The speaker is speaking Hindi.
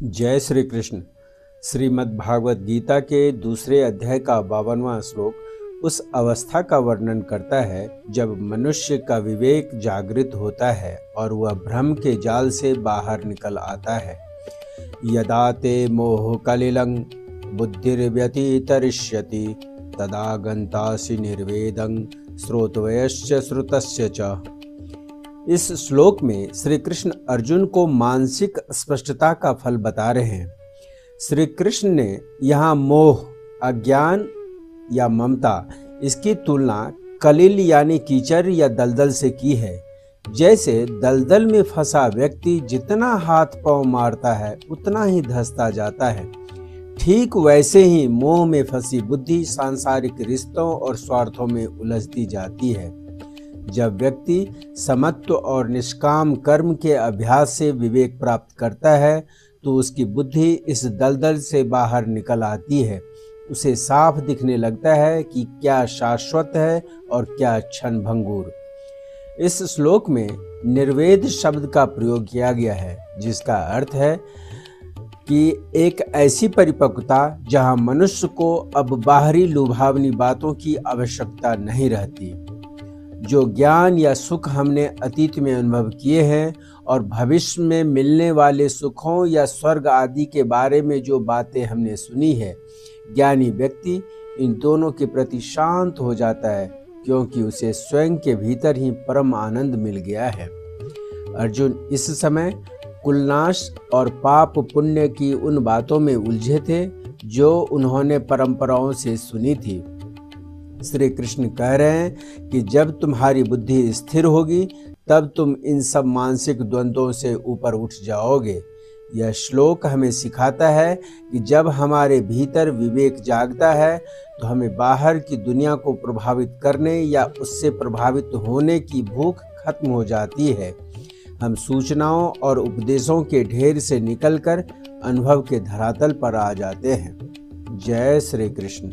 जय श्री कृष्ण। श्रीमद् भागवत गीता के दूसरे अध्याय का 52वां श्लोक उस अवस्था का वर्णन करता है जब मनुष्य का विवेक जागृत होता है और वह भ्रम के जाल से बाहर निकल आता है। यदा ते मोह कलिलं बुद्धिर्व्यतितरिष्यति तदा गन्तासि निर्वेदं श्रोतव्यश्च श्रुतस्य च। इस श्लोक में श्री कृष्ण अर्जुन को मानसिक स्पष्टता का फल बता रहे हैं। श्री कृष्ण ने यहाँ मोह, अज्ञान या ममता, इसकी तुलना कलिल यानी कीचड़ या दलदल से की है। जैसे दलदल में फंसा व्यक्ति जितना हाथ पांव मारता है उतना ही धंसता जाता है, ठीक वैसे ही मोह में फंसी बुद्धि सांसारिक रिश्तों और स्वार्थों में उलझती जाती है। जब व्यक्ति समत्व और निष्काम कर्म के अभ्यास से विवेक प्राप्त करता है तो उसकी बुद्धि इस दलदल से बाहर निकल आती है। उसे साफ दिखने लगता है कि क्या शाश्वत है और क्या क्षणभंगुर। इस श्लोक में निर्वेद शब्द का प्रयोग किया गया है, जिसका अर्थ है कि एक ऐसी परिपक्वता जहां मनुष्य को अब बाहरी लुभावनी बातों की आवश्यकता नहीं रहती। जो ज्ञान या सुख हमने अतीत में अनुभव किए हैं और भविष्य में मिलने वाले सुखों या स्वर्ग आदि के बारे में जो बातें हमने सुनी है, ज्ञानी व्यक्ति इन दोनों के प्रति शांत हो जाता है, क्योंकि उसे स्वयं के भीतर ही परम आनंद मिल गया है। अर्जुन इस समय कुलनाश और पाप पुण्य की उन बातों में उलझे थे जो उन्होंने परंपराओं से सुनी थी। श्री कृष्ण कह रहे हैं कि जब तुम्हारी बुद्धि स्थिर होगी तब तुम इन सब मानसिक द्वंद्वों से ऊपर उठ जाओगे। यह श्लोक हमें सिखाता है कि जब हमारे भीतर विवेक जागता है तो हमें बाहर की दुनिया को प्रभावित करने या उससे प्रभावित होने की भूख खत्म हो जाती है। हम सूचनाओं और उपदेशों के ढेर से निकलकर अनुभव के धरातल पर आ जाते हैं। जय श्री कृष्ण।